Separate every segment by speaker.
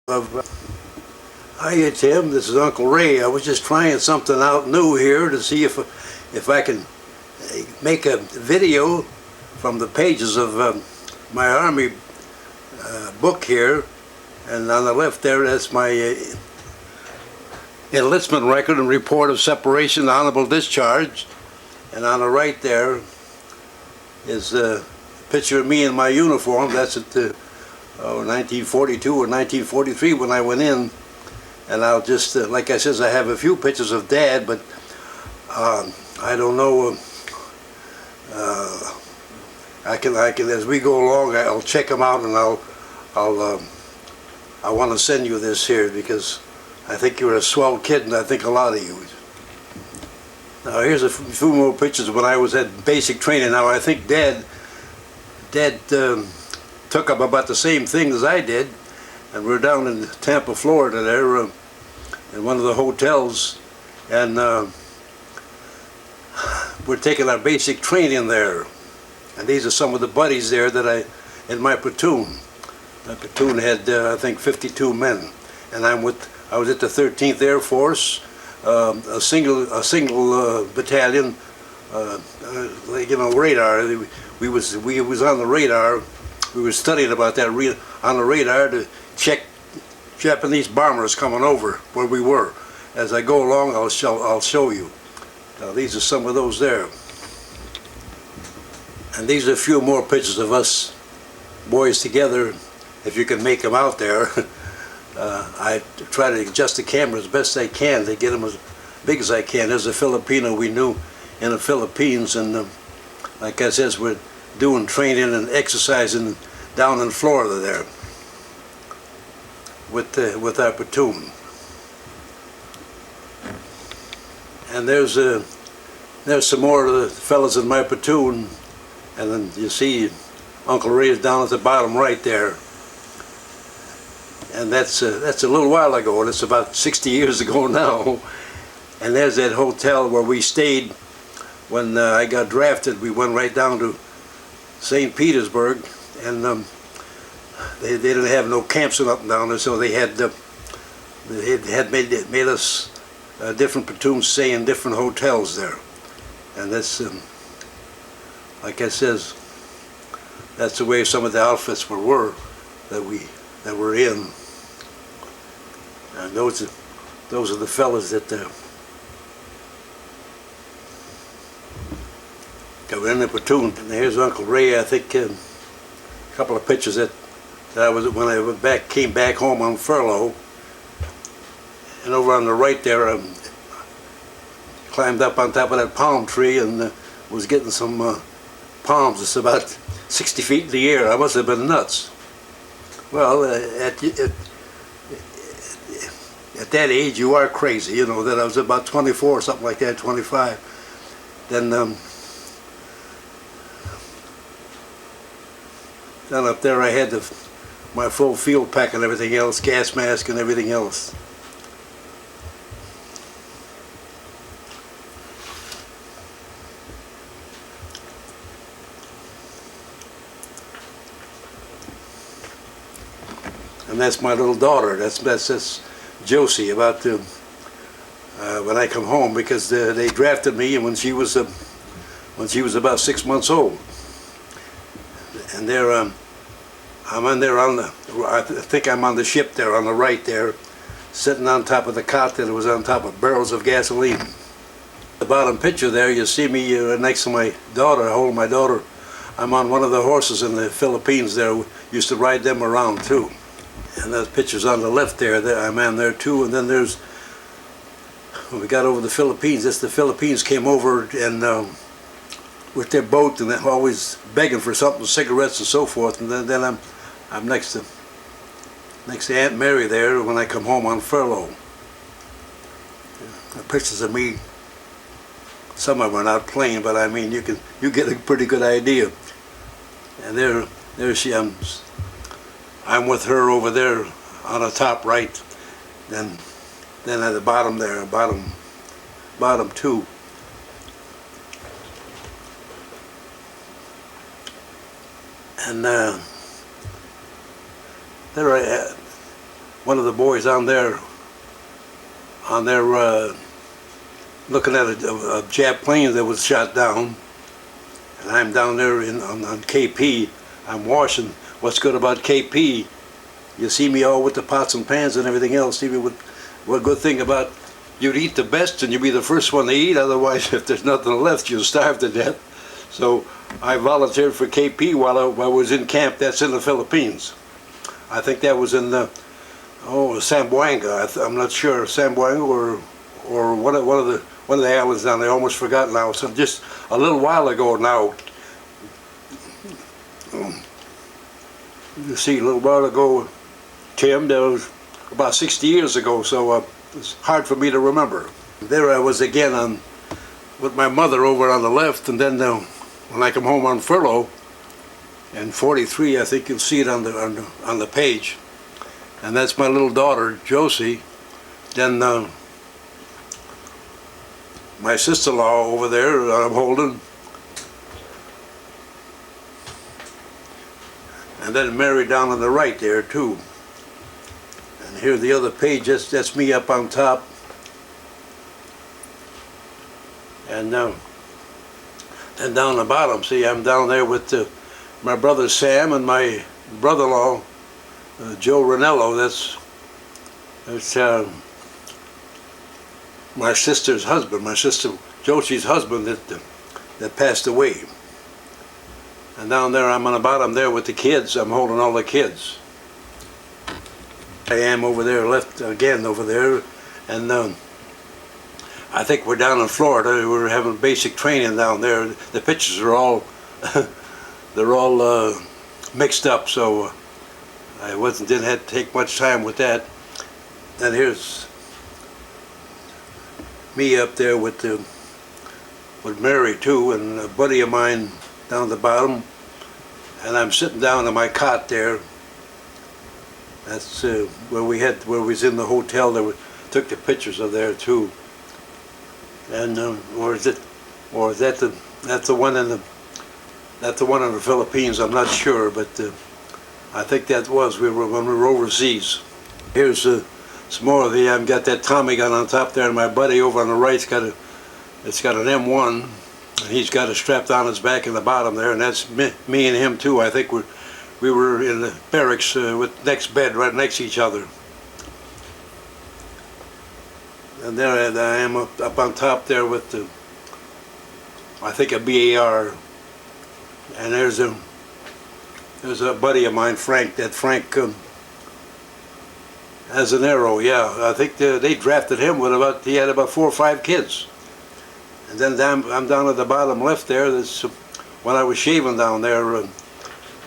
Speaker 1: Hiya Tim, this is Uncle Ray. I was just trying something out new here to see if I can make a video from the pages of my Army book here. And on the left there, that's my enlistment record and report of separation, honorable discharge. And on the right there is a picture of me in my uniform. That's at 1942 or 1943 when I went in. And I'll just, like I says, I have a few pictures of Dad, but I don't know. I can as we go along, I'll check them out, and I want to send you this here because I think you're a swell kid, and I think a lot of you. Now here's a few more pictures when I was at basic training. Now I think Dad took up about the same thing as I did, and we're down in Tampa, Florida there, in one of the hotels, and we're taking our basic training there. And these are some of the buddies there that in my platoon. My platoon had I think 52 men, and I was at the 13th Air Force, a single battalion, radar. We was on the radar. We were studying about that on the radar to check Japanese bombers coming over where we were. As I go along, I'll show you. Now these are some of those there. And these are a few more pictures of us boys together, if you can make them out there. I try to adjust the camera as best I can to get them as big as I can. There's a Filipino we knew in the Philippines, and like I says, we're doing training and exercising down in Florida there with our platoon. And there's some more of the fellas in my platoon, and then you see Uncle Ray is down at the bottom right there. And that's a little while ago, and it's about 60 years ago now. And there's that hotel where we stayed when I got drafted. We went right down to St. Petersburg, and they didn't have no camps up and down there, so they had made us different platoons stay in different hotels there. And that's like I says, that's the way some of the outfits were that were in. And those are the fellas that were in the platoon. And here's Uncle Ray. I think a couple of pictures that I was when I came back home on furlough. And over on the right there, I climbed up on top of that palm tree and was getting some palms. It's about 60 feet in the air. I must have been nuts. Well, at that age, you are crazy. You know that I was about 24 or something like that, 25. Then up there, I had my full field pack and everything else, gas mask and everything else. And that's my little daughter. That's Josie. About when I come home, because they drafted me when she was about 6 months old. And there, I'm on there I think I'm on the ship there on the right there, sitting on top of the cot that was on top of barrels of gasoline. The bottom picture there, you see me next to my daughter, holding my daughter. I'm on one of the horses in the Philippines there. We used to ride them around too. And that picture's on the left there. I'm on there too. And then there's, when we got over the Philippines, the Philippines came over and with their boat, and they're always begging for something, cigarettes and so forth. And then I'm next to Aunt Mary there when I come home on furlough. The pictures of me, some of them are not plain, but I mean you get a pretty good idea. And there she is. I'm with her over there on the top right, then at the bottom there, bottom two. And there one of the boys on there looking at a Jap plane that was shot down, and I'm down there on KP. I'm washing. What's good about KP? You see me all with the pots and pans and everything else. See me with what good thing about you'd eat the best and you'd be the first one to eat. Otherwise, if there's nothing left, you'll starve to death. So I volunteered for KP while I was in camp. That's in the Philippines. I think that was in Zamboanga. I'm not sure, Zamboanga or one of the islands down there. I almost forgot now. So just a little while ago now. You see, a little while ago, Tim, that was about 60 years ago. So it's hard for me to remember. There I was again with my mother over on the left, and then when I come home on furlough in '43, I think you'll see it on the page, and that's my little daughter Josie. Then my sister-in-law over there I'm holding, and then Mary down on the right there too. And here the other page, that's me up on top. And and down the bottom, see, I'm down there with my brother Sam and my brother-in-law Joe Ranello. That's my sister's husband, my sister Josie's husband that passed away. And down there, I'm on the bottom there with the kids. I'm holding all the kids. I am over there, left again over there, and I think we're down in Florida. We're having basic training down there. The pictures are all they're all mixed up, so I didn't have to take much time with that. And here's me up there with Mary too, and a buddy of mine down at the bottom, and I'm sitting down in my cot there. That's where we was in the hotel. Took the pictures of there too. And that's the one in the Philippines. I'm not sure, but I think that was when we were overseas. Here's some more of the. I've got that Tommy gun on top there, and my buddy over on the right's got an M1, and he's got it strapped on his back in the bottom there, and that's me and him too. I think we were in the barracks with next bed right next to each other. And there I am up on top there with I think a BAR, and there's a buddy of mine, Frank. That Frank has an arrow. Yeah, I think they drafted him with he had about 4 or 5 kids. And then I'm down at the bottom left there. That's when I was shaving down there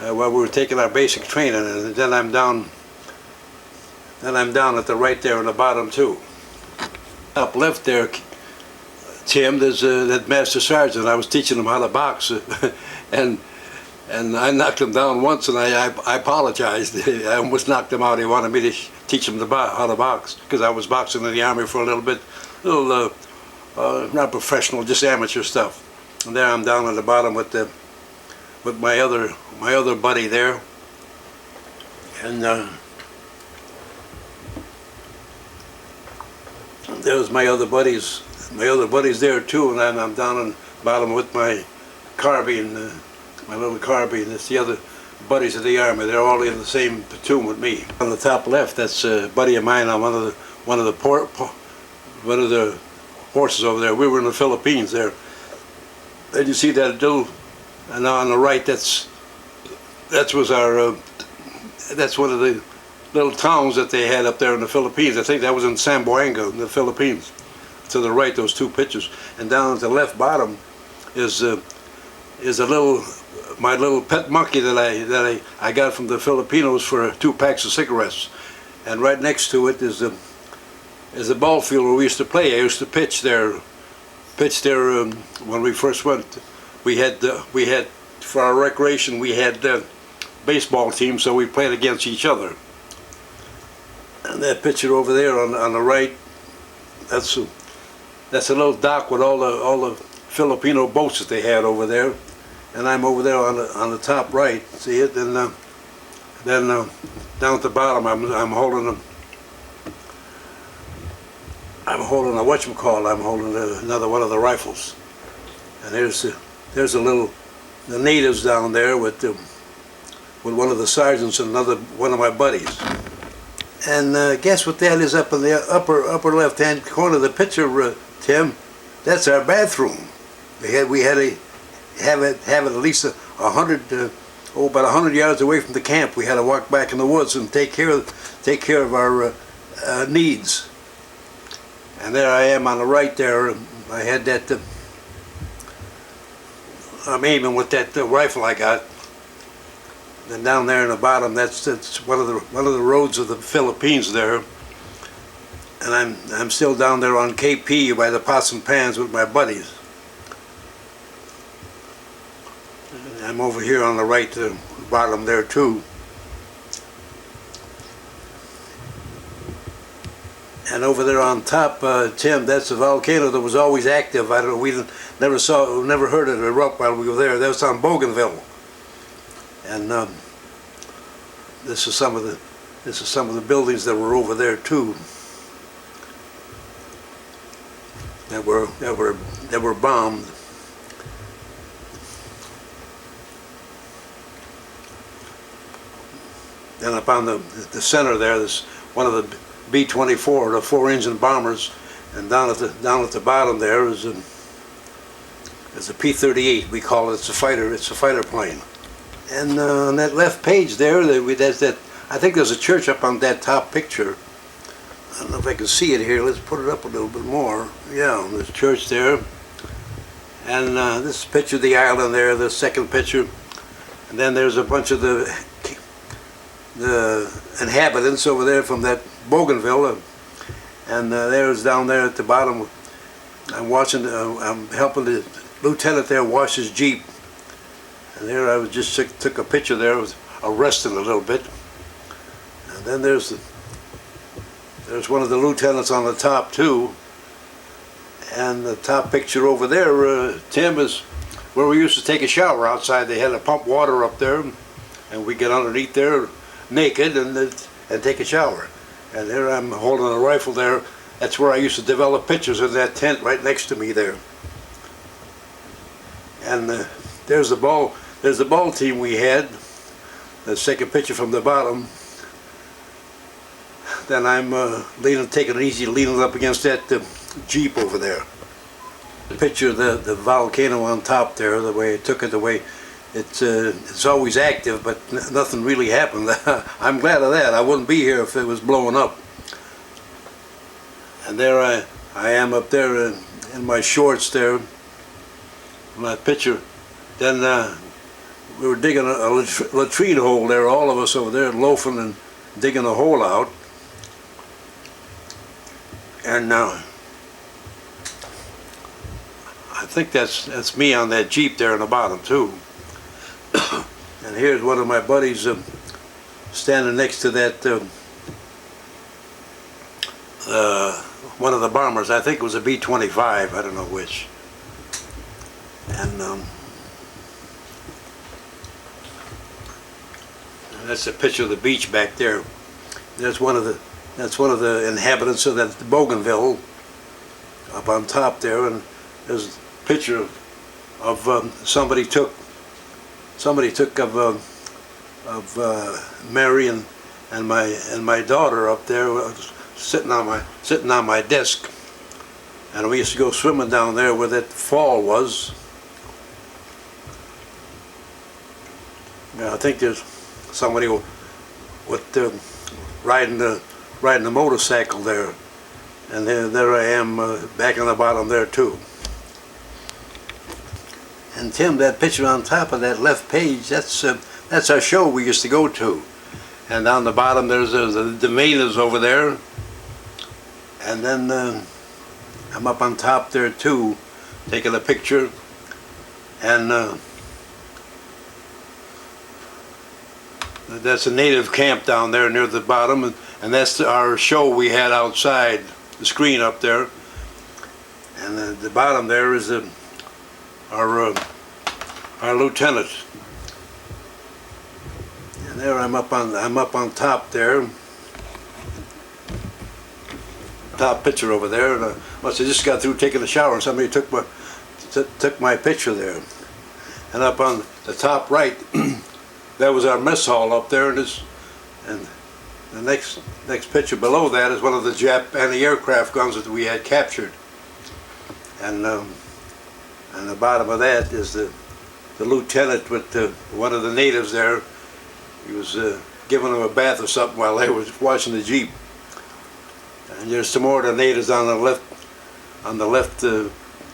Speaker 1: while we were taking our basic training, and then I'm down at the right there on the bottom too. Up left there, Tim, there's that Master Sergeant. I was teaching him how to box, and I knocked him down once, and I apologized. I almost knocked him out. He wanted me to teach him how to box, because I was boxing in the Army for a little bit, not professional, just amateur stuff. And there I'm down at the bottom with my other buddy there, and there's my other buddies there too, and I'm down on the bottom with my carbine, my little carbine. That's the other buddies of the Army. They're all in the same platoon with me. On the top left, that's a buddy of mine on one of the horses over there. We were in the Philippines there. And you see that little, and on the right, that's one of the little towns that they had up there in the Philippines. I think that was in Zamboanga in the Philippines. To the right, those 2 pictures, and down at the left bottom is my little pet monkey that I got from the Filipinos for 2 packs of cigarettes, and right next to it is a ball field where we used to play. I used to pitch there when we first went. We had for our recreation we had baseball teams, so we played against each other. And that picture over there on the right, that's a little dock with all the Filipino boats that they had over there, and I'm over there on the top right. See it? And then down at the bottom, I'm holding holding a whatchamacallit, I'm holding another one of the rifles. And there's the natives down there with one of the sergeants and one of my buddies. And guess what that is up in the upper left-hand corner of the picture, Tim? That's our bathroom. We had to have it at least about 100 yards away from the camp. We had to walk back in the woods and take care of our needs. And there I am on the right there. I had that. I'm aiming with that rifle I got. And down there in the bottom, that's one of the roads of the Philippines there. And I'm still down there on KP by the pots and pans with my buddies. I'm over here on the right, bottom there too. And over there on top, Tim, that's a volcano that was always active. We never heard it erupt while we were there. That was on Bougainville. And this is some of the buildings that were over there too. That were bombed. And up on the center there's one of the B-24, the 4-engine bombers, and down at the bottom there is a P-38. We call it. It's a fighter plane. And on that left page there, I think there's a church up on that top picture. I don't know if I can see it here. Let's put it up a little bit more. Yeah, there's a church there. And this picture of the island there, the second picture. And then there's a bunch of the inhabitants over there from that Bougainville. And there's down there at the bottom. I'm helping the lieutenant there wash his Jeep. And there I just took a picture there. I was resting a little bit. And then there's one of the lieutenants on the top too. And the top picture over there, Tim, is where we used to take a shower outside. They had to pump water up there, and we get underneath there naked and take a shower. And there I'm holding a rifle there. That's where I used to develop pictures in that tent right next to me there. And there's the ball team we had. The second picture from the bottom. Then I'm taking it easy, leaning up against that Jeep over there. The picture of the volcano on top there, the way I took it, the way it's always active, but nothing really happened. I'm glad of that. I wouldn't be here if it was blowing up. And there I am up there in my shorts there, my picture. Then we were digging a latrine hole there, all of us over there loafing and digging a hole out. And I think that's me on that Jeep there in the bottom too. And here's one of my buddies standing next to that one of the bombers. I think it was a B-25. I don't know which. And that's a picture of the beach back there. That's one of the inhabitants of that Bougainville up on top there, and there's a picture of somebody took of Mary and my daughter up there sitting on my desk, and we used to go swimming down there where that fall was. Yeah, I think there's somebody with riding the motorcycle there, and there I am back on the bottom there too. And Tim, that picture on top of that left page, that's our show we used to go to. And down the bottom there's the natives over there, and then I'm up on top there too, taking a picture. And that's a native camp down there near the bottom, and that's our show we had outside, the screen up there. And the bottom there is our lieutenant. And there I'm up on top there. top picture over there, and I must have just got through taking a shower, and somebody took my picture there. And up on the top right, that was our mess hall up there, and the next picture below that is one of the Jap anti-aircraft guns that we had captured. And the bottom of that is the lieutenant with one of the natives there. He was giving them a bath or something while they were washing the Jeep. And there's some more of the natives on the left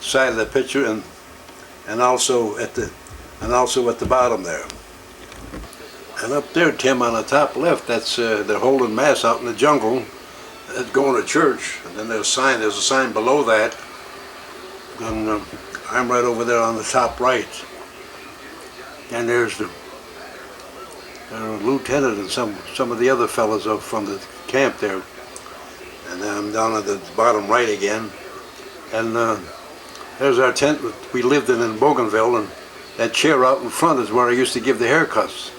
Speaker 1: side of the picture, and also at the bottom there. And up there, Tim, on the top left, that's they're holding mass out in the jungle. That's going to church. And then there's a sign below that. And I'm right over there on the top right. And there's the lieutenant and some of the other fellas up from the camp there. And then I'm down at the bottom right again. And there's our tent we lived in Bougainville, and that chair out in front is where I used to give the haircuts.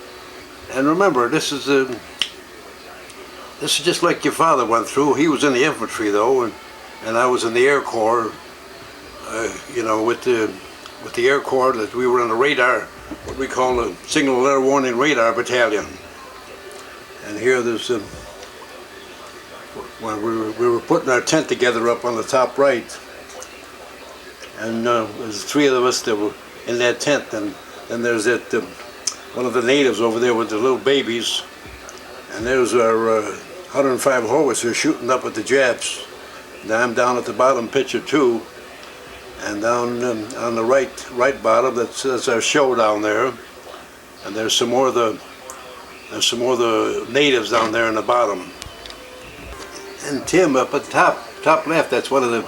Speaker 1: And remember, this is just like your father went through. He was in the infantry though, and I was in the Air Corps. You know, with the Air Corps, that we were in the radar, what we call the Signal Alert Warning Radar Battalion. And here there's when we were putting our tent together up on the top right, and there's three of us that were in that tent, and then there's that one of the natives over there with the little babies, and there's our 105 howitzers shooting up at the Japs. And I'm down at the bottom picture too, and down on the right bottom, that's our show down there, and there's some more of the natives down there in the bottom. And Tim, up at the top left, that's one of the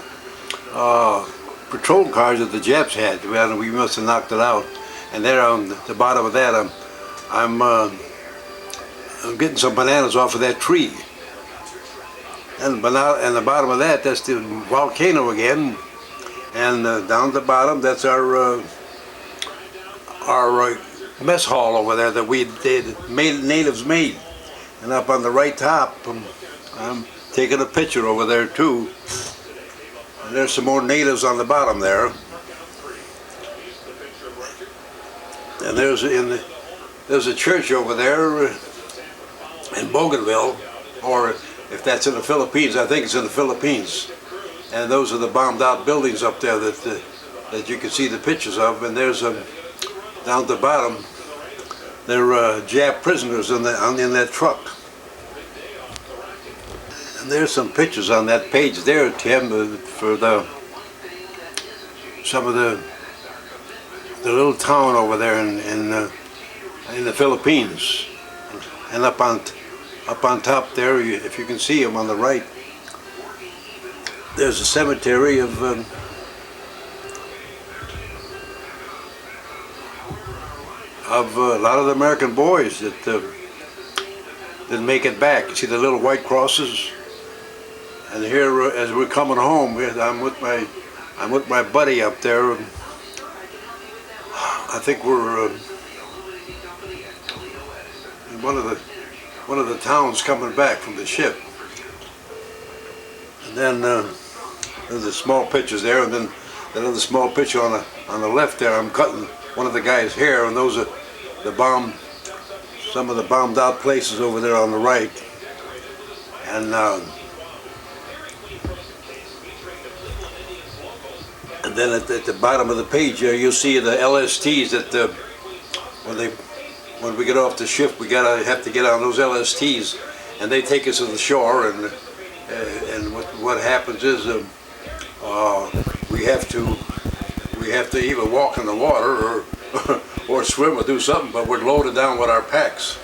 Speaker 1: patrol cars that the Japs had. We must have knocked it out. And there on the bottom of that, I'm getting some bananas off of that tree. And the bottom of that, that's the volcano again. And down at the bottom, that's our mess hall over there that natives made. And up on the right top, I'm taking a picture over there too. And there's some more natives on the bottom there. And there's a church over there in Bougainville, or if that's in the Philippines, I think it's in the Philippines. And those are the bombed out buildings up there that you can see the pictures of. And there's down at the bottom, there are Jap prisoners in that truck. And there's some pictures on that page there, Tim, for some of the little town over there in the Philippines. And up on top there, if you can see them on the right, there's a cemetery of a lot of the American boys that didn't make it back. You see the little white crosses. And here, as we're coming home, I'm with my buddy up there. I think we're in one of the towns coming back from the ship. And then there's the small pictures there, and then another small picture on the left there. I'm cutting one of the guy's hair, and those are some of the bombed out places over there on the right. And then at the bottom of the page here, you'll see the LSTs that when we get off the ship, we have to get on those LSTs, and they take us to the shore. And what happens is we have to either walk in the water or swim or do something, but we're loaded down with our packs.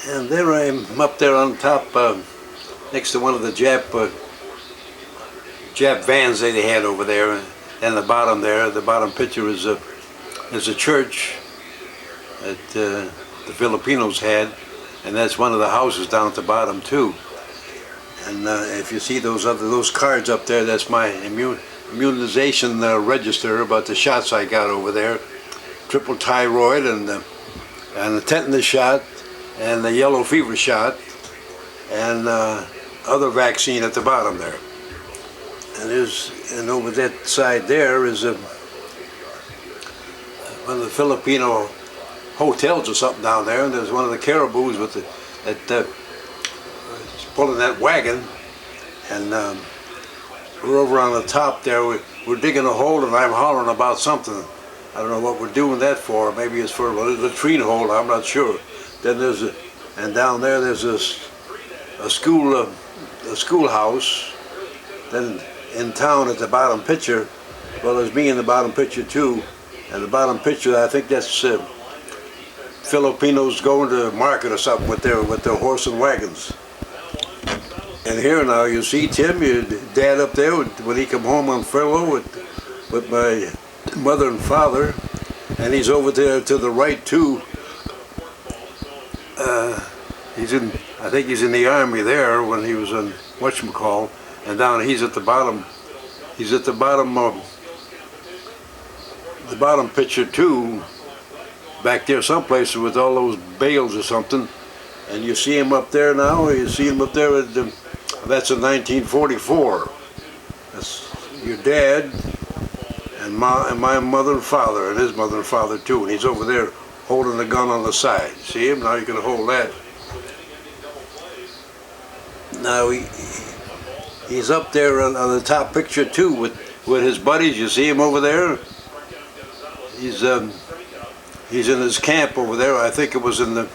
Speaker 1: And there I am up there on top, next to one of the Jap vans that they had over there. And the bottom there, the bottom picture is a church that the Filipinos had, and that's one of the houses down at the bottom too. And if you see those cards up there, that's my immunization register about the shots I got over there: triple thyroid and the tetanus shot and the yellow fever shot. And other vaccine at the bottom there. And over that side there is one of the Filipino hotels or something down there, and there's one of the caribous with pulling that wagon, and we're over on the top there. We're digging a hole, and I'm hollering about something. I don't know what we're doing that for. Maybe it's for a latrine hole. I'm not sure. Then and down there there's a schoolhouse. Then in town at the bottom picture, well, there's me in the bottom picture too. And the bottom picture, I think that's Filipinos going to market or something with their horse and wagons. And here now you see Tim, your dad up there when he come home on furlough with my mother and father, and he's over there to the right too. I think he's in the army there when he was in whatchamacall, and down he's at the bottom. He's at the bottom picture too, back there someplace with all those bales or something. And you see him up there now. You see him up there at that's in 1944. That's your dad and my mother and father, and his mother and father too. And he's over there holding the gun on the side. See him? Now you can hold that. Now he's up there on the top picture too with his buddies. You see him over there? He's in his camp over there. I think he was in the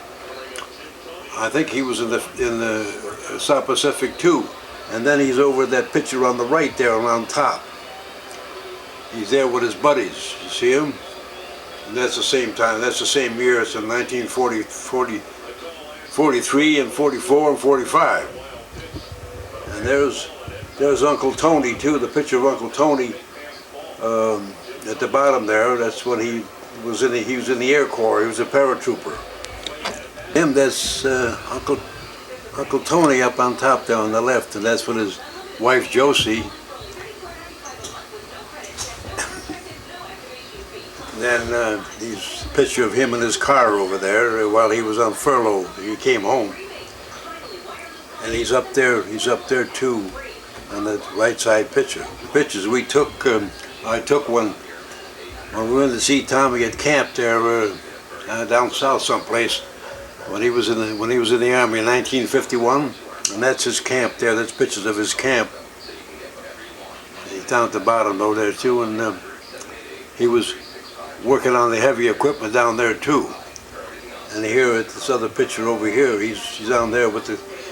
Speaker 1: South Pacific too. And then he's over that picture on the right there around top. He's there with his buddies. You see him? And that's the same time. That's the same year. It's in 1943 and 44 and 45. And there's Uncle Tony too. The picture of Uncle Tony at the bottom there. That's when he was in the Air Corps. He was a paratrooper. Him, that's Uncle Tony up on top there on the left, and that's with his wife Josie. Then there's a picture of him in his car over there while he was on furlough. He came home, and he's up there too, on the right side picture. The pictures we took, I took one when we went to see Tommy at camp there down south someplace. When he was in the army in 1951, and that's his camp there. That's pictures of his camp. He's down at the bottom over there too, and he was working on the heavy equipment down there too. And here at this other picture over here, he's down there with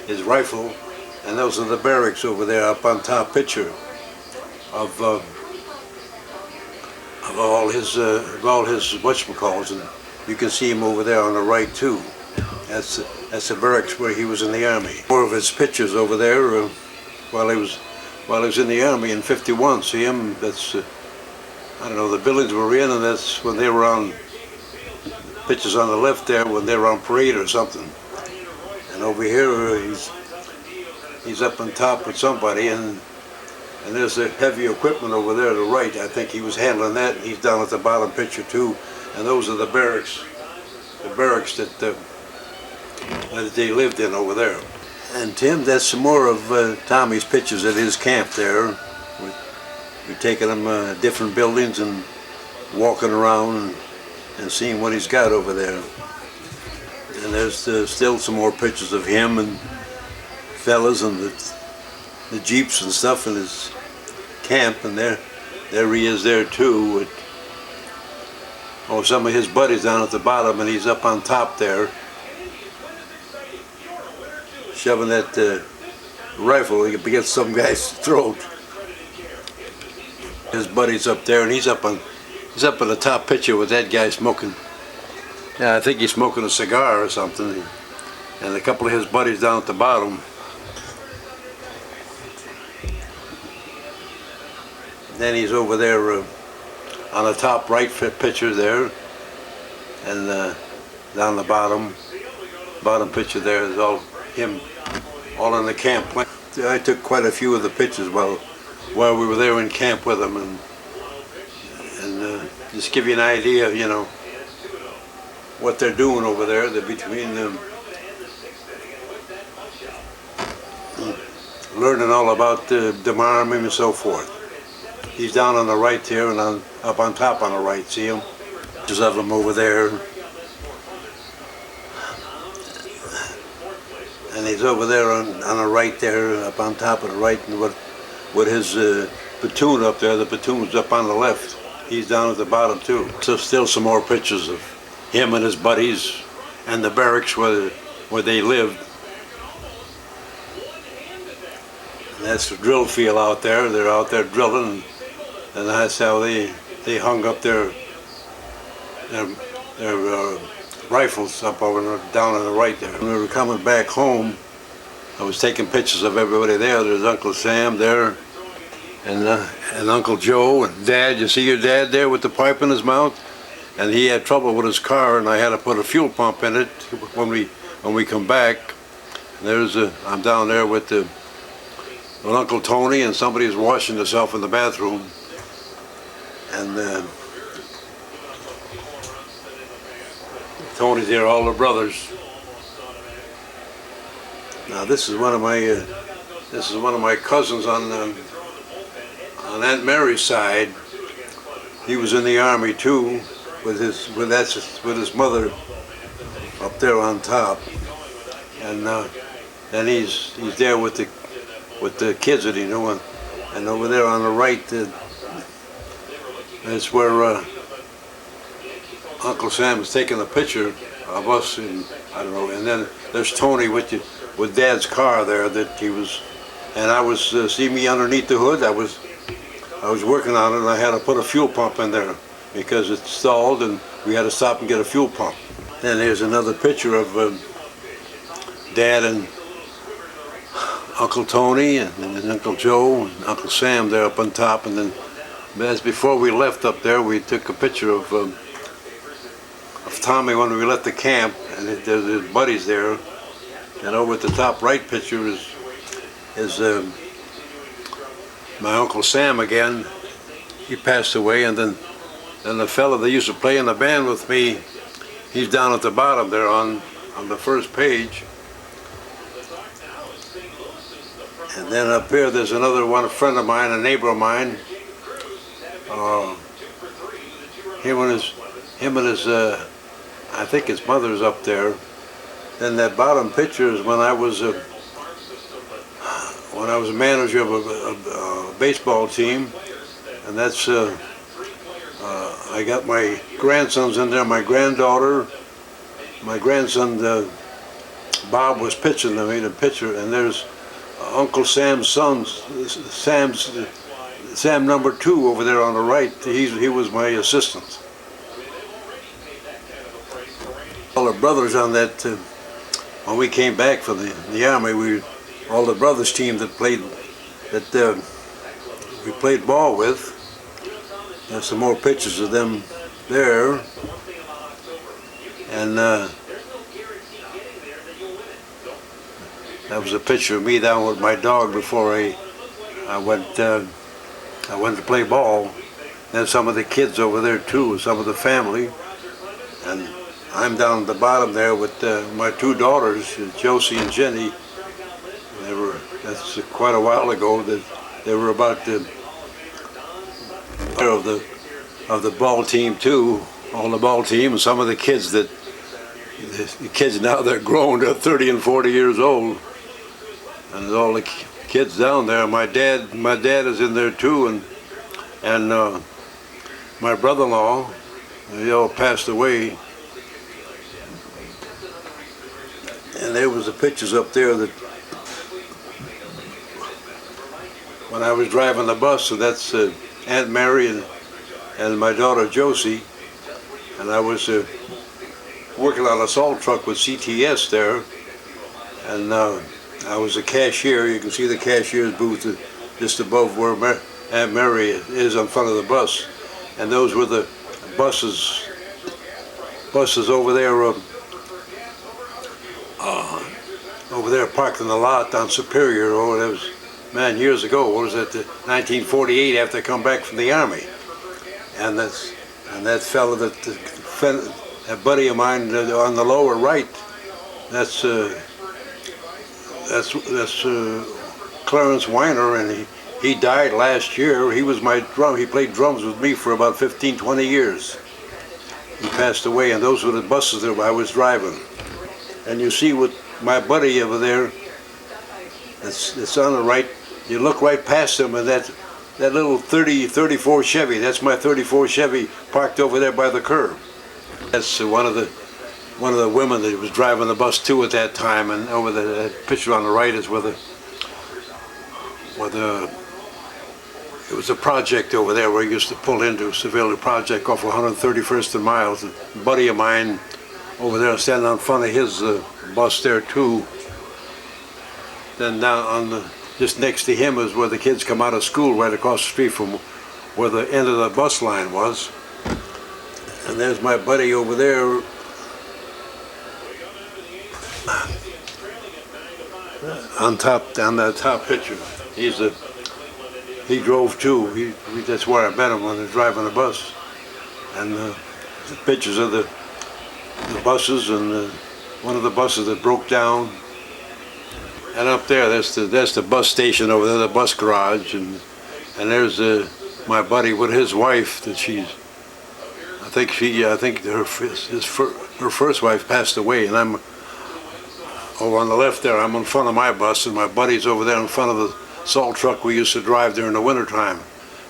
Speaker 1: his rifle, and those are the barracks over there up on top picture of all his whatchamacalls, and you can see him over there on the right too. That's the barracks where he was in the army. More of his pictures over there while he was in the army in '51. See him? That's I don't know, the buildings we're in, and that's when they were on. Pictures on the left there when they were on parade or something. And over here he's up on top with somebody, and there's the heavy equipment over there to the right. I think he was handling that. He's down at the bottom picture too, and those are the barracks that they lived in over there. And Tim, that's some more of Tommy's pictures at his camp there. We're taking him different buildings and walking around and seeing what he's got over there. And there's still some more pictures of him and fellas and the jeeps and stuff in his camp, and there he is there too. Some of his buddies down at the bottom, and he's up on top there, shoving that rifle against some guy's throat. His buddy's up there, and he's up in the top picture with that guy smoking. Yeah, I think he's smoking a cigar or something. And a couple of his buddies down at the bottom. Then he's over there on the top right picture there, and down the bottom picture there is all him, all in the camp. I took quite a few of the pictures while we were there in camp with him, and just give you an idea of, what they're doing over there. They're between them. learning all about the Army and so forth. He's down on the right there and up on top on the right. See him? Just of him over there. And he's over there on the right there, up on top of the right, and with his platoon up there. The platoon's up on the left. He's down at the bottom too. So still some more pictures of him and his buddies and the barracks where they lived. And that's the drill field out there. They're out there drilling, and that's how they hung up their rifles up over down on the right there. When we were coming back home, I was taking pictures of everybody there. There's Uncle Sam there, and Uncle Joe, and Dad. You see your dad there with the pipe in his mouth? And he had trouble with his car, and I had to put a fuel pump in it when we come back. And I'm down there with Uncle Tony, and somebody's washing themselves in the bathroom. And Tony's there, all the brothers. Now this is one of my cousins on Aunt Mary's side. He was in the Army too, with his mother up there on top, and then he's there with the kids that he knew, and over there on the right, that's where Uncle Sam is taking a picture of us, and I don't know. And then there's Tony with Dad's car there that he was, and I was see me underneath the hood. I was working on it, and I had to put a fuel pump in there because it stalled, and we had to stop and get a fuel pump. Then there's another picture of Dad and Uncle Tony and Uncle Joe and Uncle Sam there up on top, and then as before we left up there, we took a picture of Tommy when we left the camp, and there's his buddies there. And over at the top right picture is my Uncle Sam again. He passed away, and then the fellow that used to play in the band with me, he's down at the bottom there on the first page. And then up here there's another one, a friend of mine, a neighbor of mine. Him and his I think his mother's up there. Then that bottom picture is when I was a manager of a baseball team, and that's I got my grandsons in there. My granddaughter, my grandson Bob was pitching. I made a picture, and there's Uncle Sam's son, Sam number 2 over there on the right. He was my assistant. All the brothers on that, when we came back from the Army, all the brothers team that we played ball with. There's some more pictures of them there, and that was a picture of me down with my dog before I went to play ball. And some of the kids over there too, some of the family, and I'm down at the bottom there with my 2 daughters, Josie and Jenny. That's quite a while ago. That they were about of the ball team too, all the ball team, and some of the kids the kids now, they're grown, they're 30 and 40 years old, and there's all the kids down there. My dad is in there too, and my brother-in-law, they all passed away. And there was the pictures up there that when I was driving the bus, so that's Aunt Mary and my daughter Josie, and I was working on a salt truck with CTS there, and I was a cashier. You can see the cashier's booth just above where Aunt Mary is in front of the bus, and those were the buses over there. Over there parked in the lot on Superior. Oh, that was, man, years ago. What was that? 1948, after I come back from the Army. And that fellow, that buddy of mine on the lower right, that's Clarence Weiner, and he died last year. He was my drum. He played drums with me for about 15, 20 years. He passed away, and those were the buses that I was driving. And you see what my buddy over there, it's on the right, you look right past him, and that little 34 Chevy, that's my 34 Chevy parked over there by the curb. That's one of the women that was driving the bus too at that time, and over the picture on the right is where it was a project over there where I used to pull into Seville Project off 131st and Miles. A buddy of mine over there standing on front of his bus there too. Then down on just next to him is where the kids come out of school, right across the street from where the end of the bus line was. And there's my buddy over there. On that top picture. He drove too. That's where I met him when he was driving the bus. And the pictures of the buses, and one of the buses that broke down. And up there, that's the bus station over there, the bus garage, and there's my buddy with his wife. That I think her first wife passed away, and I'm over on the left there. I'm in front of my bus, and my buddy's over there in front of the salt truck we used to drive during the wintertime.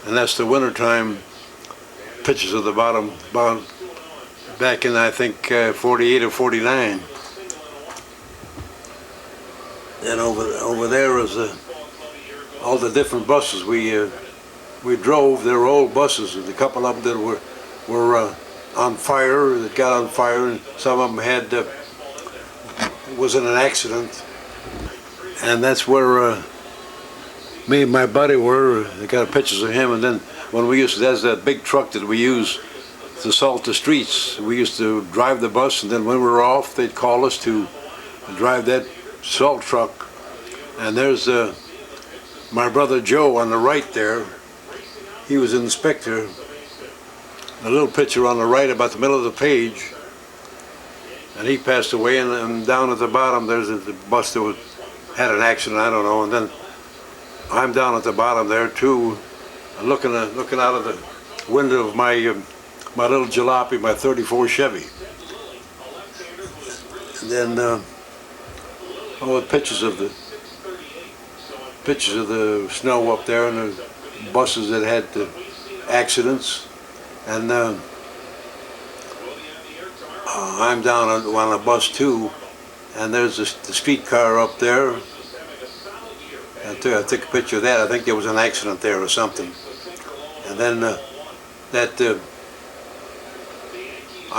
Speaker 1: And that's the wintertime pictures of the bottom back in, I think, 48 or 49. And over there is all the different buses we drove. They were old buses, and a couple of them that were on fire, that got on fire, and some of them was in an accident. And that's where me and my buddy were. They got pictures of him. And then when there's that big truck that we use to salt the streets. We used to drive the bus, and then when we were off, they'd call us to drive that salt truck. And there's my brother Joe on the right there. He was an inspector. A little picture on the right about the middle of the page. And he passed away, and down at the bottom there's the bus that had an accident, I don't know, and then I'm down at the bottom there too, looking out of the window of my little jalopy, my 34 Chevy. And then all the pictures of the snow up there, and the buses that had the accidents. And I'm down on a bus too, and there's the streetcar up there. I took a picture of that. I think there was an accident there or something. And then I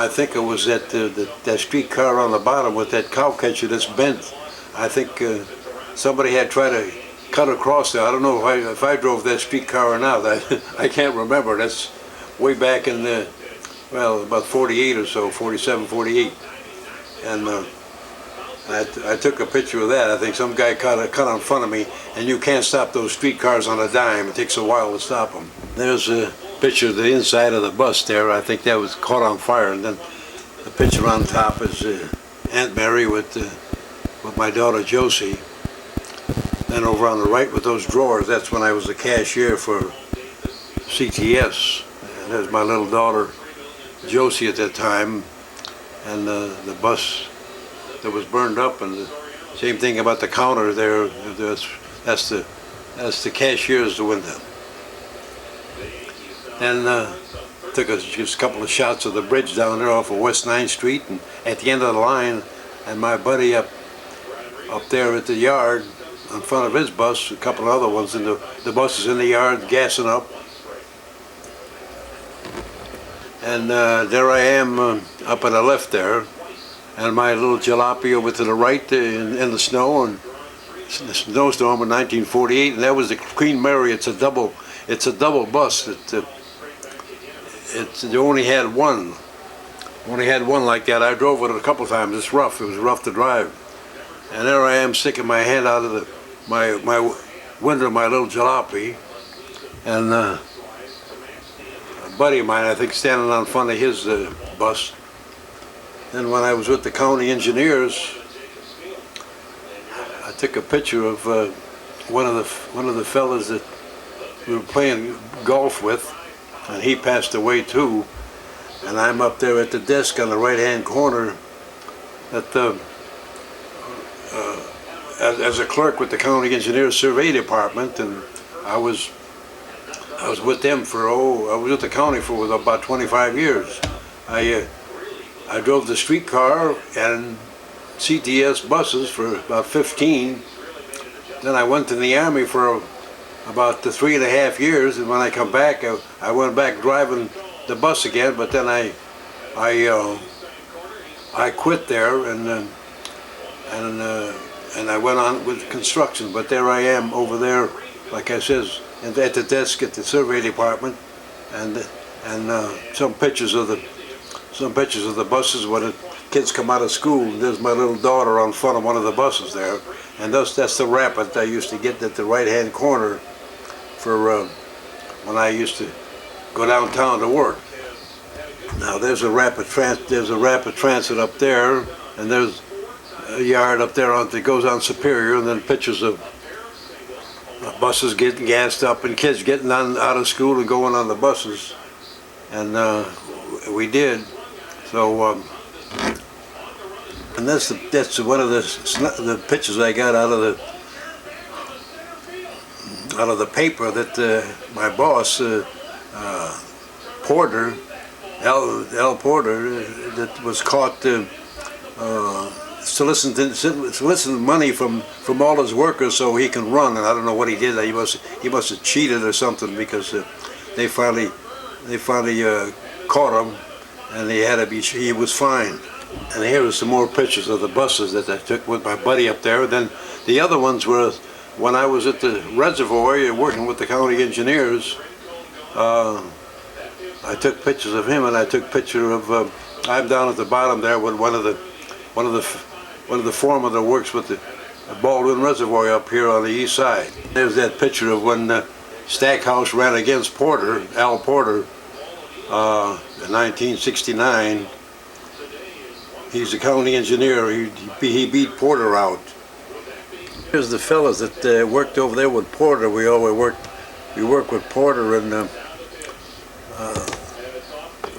Speaker 1: think it was that streetcar on the bottom with that cow catcher that's bent. I think somebody had tried to cut across there. I don't know if I drove that streetcar or not. I can't remember. That's way back in about 48 or so, 47, 48. And I took a picture of that. I think some guy cut in front of me, and you can't stop those streetcars on a dime. It takes a while to stop them. There's a picture of the inside of the bus there. I think that was caught on fire. And then the picture on top is Aunt Mary with my daughter Josie. Then over on the right with those drawers, that's when I was the cashier for CTS. And there's my little daughter Josie at that time, and the bus that was burned up. And the same thing about the counter there. That's the cashier's window. Then took just a couple of shots of the bridge down there off of West 9th Street, and at the end of the line, and my buddy up there at the yard in front of his bus, a couple of other ones, and the bus is in the yard gassing up. And there I am up on the left there, and my little jalopy over to the right in the snow, and the snowstorm in 1948, and that was the Queen Mary. It's a double bus. They only had one like that. I drove it a couple times. It's rough. It was rough to drive. And there I am sticking my hand out of my window of my little jalopy, and a buddy of mine, I think, standing on front of his bus. And when I was with the county engineers, I took a picture of one of the fellas that we were playing golf with, and he passed away too. And I'm up there at the desk on the right-hand corner at the as a clerk with the County Engineers Survey Department, and I was with them for I was with the county for about 25 years. I drove the streetcar and CTS buses for about 15. Then I went to the Army for about 3.5 years, and when I come back, I went back driving the bus again. But then I quit there, and I went on with construction. But there I am over there, like I says, at the desk at the survey department, and some pictures of the buses when the kids come out of school. There's my little daughter on front of one of the buses there, and that's the rapid I used to get at the right-hand corner for when I used to go downtown to work. Now there's a rapid transit up there, and there's a yard up there that goes on Superior, and then pictures of buses getting gassed up and kids getting out of school and going on the buses, and we did. So, and that's one of the pictures I got out of the paper that my boss Porter, L. Porter, that was caught soliciting money from all his workers so he can run, and I don't know what he did. He must have cheated or something, because they finally caught him, and he was fined. And here are some more pictures of the buses that I took with my buddy up there. Then the other ones were when I was at the reservoir working with the county engineers. I took pictures of him, and I took picture of I'm down at the bottom there with one of the foremen that works with the Baldwin Reservoir up here on the east side. There's that picture of when Stackhouse ran against Porter, Al Porter, in 1969. He's a county engineer. He beat Porter out. Here's the fellas that worked over there with Porter. We worked with Porter, and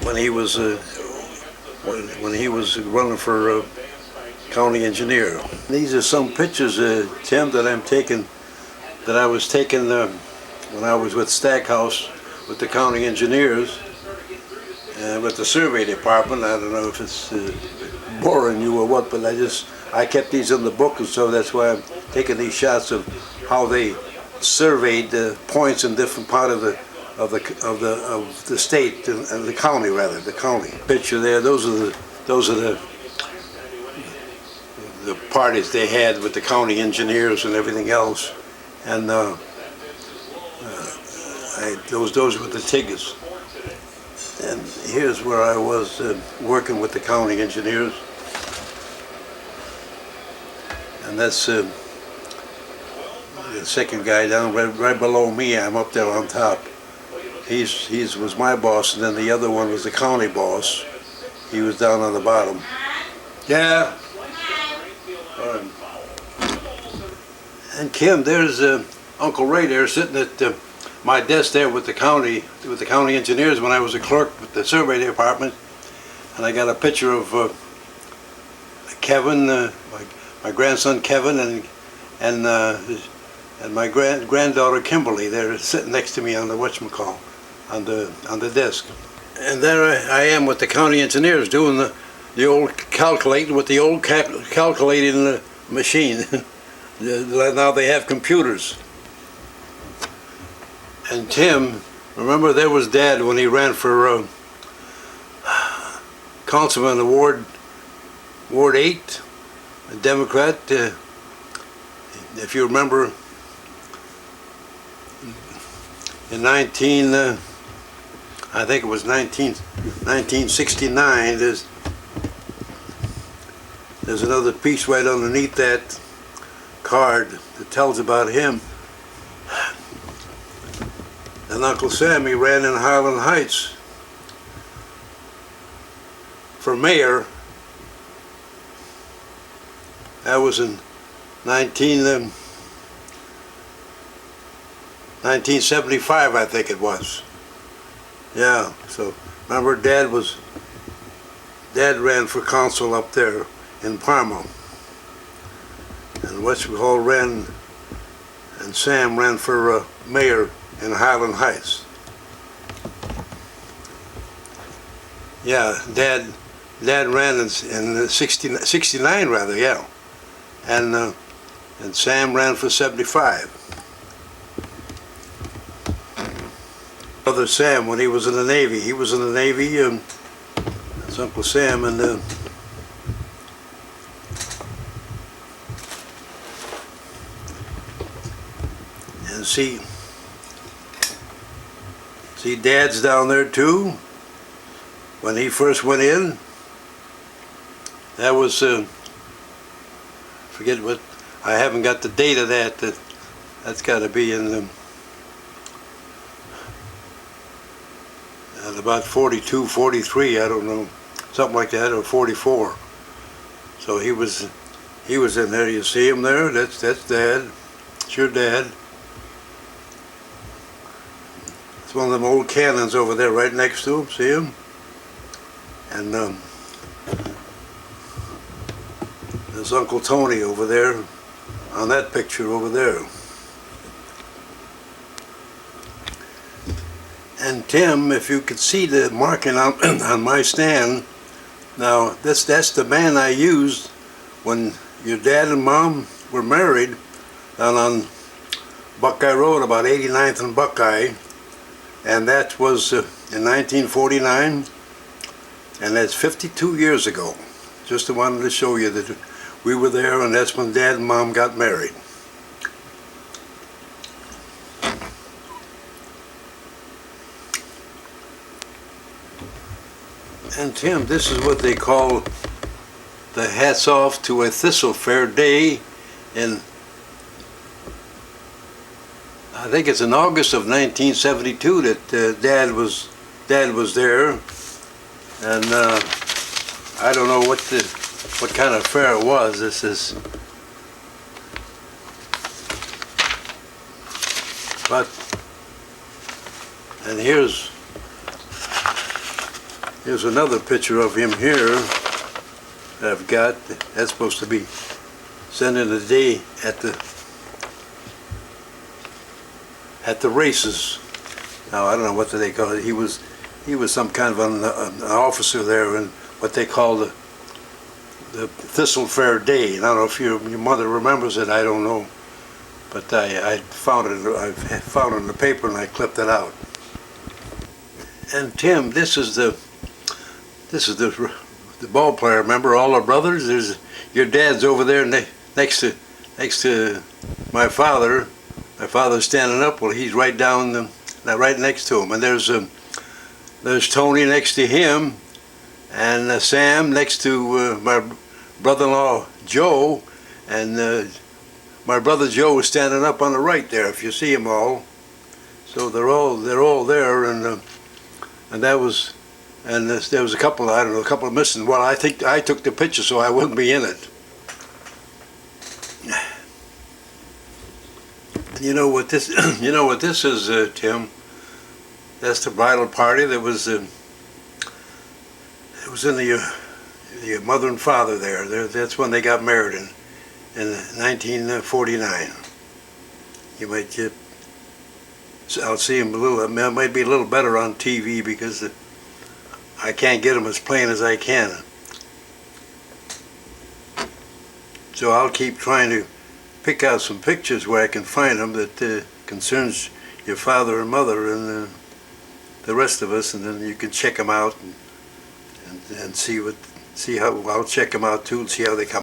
Speaker 1: when he was running for county engineer. These are some pictures, Tim, that I was taking when I was with Stackhouse with the county engineers and with the survey department. I don't know if it's boring you or what, but I kept these in the book, and so that's why I'm taking these shots of how they surveyed the points in different part of the state, and the county rather, the county. Picture there. Those are the parties they had with the county engineers and everything else, and those were the tickets. And here's where I was working with the county engineers, and that's the second guy down right below me. I'm up there on top. He was my boss, and then the other one was the county boss. He was down on the bottom. Yeah. And Kim, there's Uncle Ray there sitting at my desk there with the county engineers when I was a clerk with the survey department, and I got a picture of Kevin, my grandson Kevin, and my granddaughter Kimberly. They're sitting next to me on the whatchamacall, on the desk. And there I am with the county engineers doing the old calculating with the old calculating machine. Now they have computers. And Tim, remember there was Dad when he ran for councilman of Ward 8, a Democrat. If you remember, in I think it was 1969. There's another piece right underneath that card that tells about him. And Uncle Sammy ran in Highland Heights for mayor. That was in 1975, I think it was. Yeah, so remember Dad ran for council up there in Parma. And Westwood Hall ran, and Sam ran for mayor in Highland Heights. Yeah, Dad ran in 69 rather, yeah. And Sam ran for 75. Brother Sam, when he was in the Navy, his Uncle Sam, and see Dad's down there too. When he first went in, that was forget what, I haven't got the date of that. That's got to be in at about 42, 43, I don't know, something like that, or 44. So he was in there. You see him there? That's Dad. It's your dad. It's one of them old cannons over there, right next to him. See him? And there's Uncle Tony over there, on that picture over there. And Tim, if you could see the marking on my stand, now that's the man I used when your dad and mom were married down on Buckeye Road, about 89th and Buckeye, and that was in 1949, and that's 52 years ago. Just wanted to show you that we were there, and that's when Dad and Mom got married. And Tim, this is what they call the hats off to a Thistle Fair day in, I think it's in August of 1972 that Dad was there, and I don't know what kind of fair it was. This is, but, and here's another picture of him here that I've got. That's supposed to be sending the day at the races. Now I don't know what they call it. He was some kind of an officer there in what they call the Thistle Fair Day. And I don't know if your mother remembers it. I don't know, but I found it in the paper and I clipped it out. And Tim, this is the ball player. Remember all our brothers? There's your dad's over there next to my father. My father's standing up. Well, he's right down right next to him. And there's Tony next to him, and Sam next to my brother-in-law Joe, and my brother Joe is standing up on the right there. If you see them all, so they're all there, and that was. And there was a couple missing. Well, I think I took the picture so I wouldn't be in it. You know what this? You know what this is, Tim? That's the bridal party that was. It was in the mother and father there. That's when they got married in 1949. You might. I'll see him a little. It might be a little better on TV because. I can't get them as plain as I can. So I'll keep trying to pick out some pictures where I can find them that concerns your father and mother and the rest of us, and then you can check them out and see how I'll check them out too and see how they come.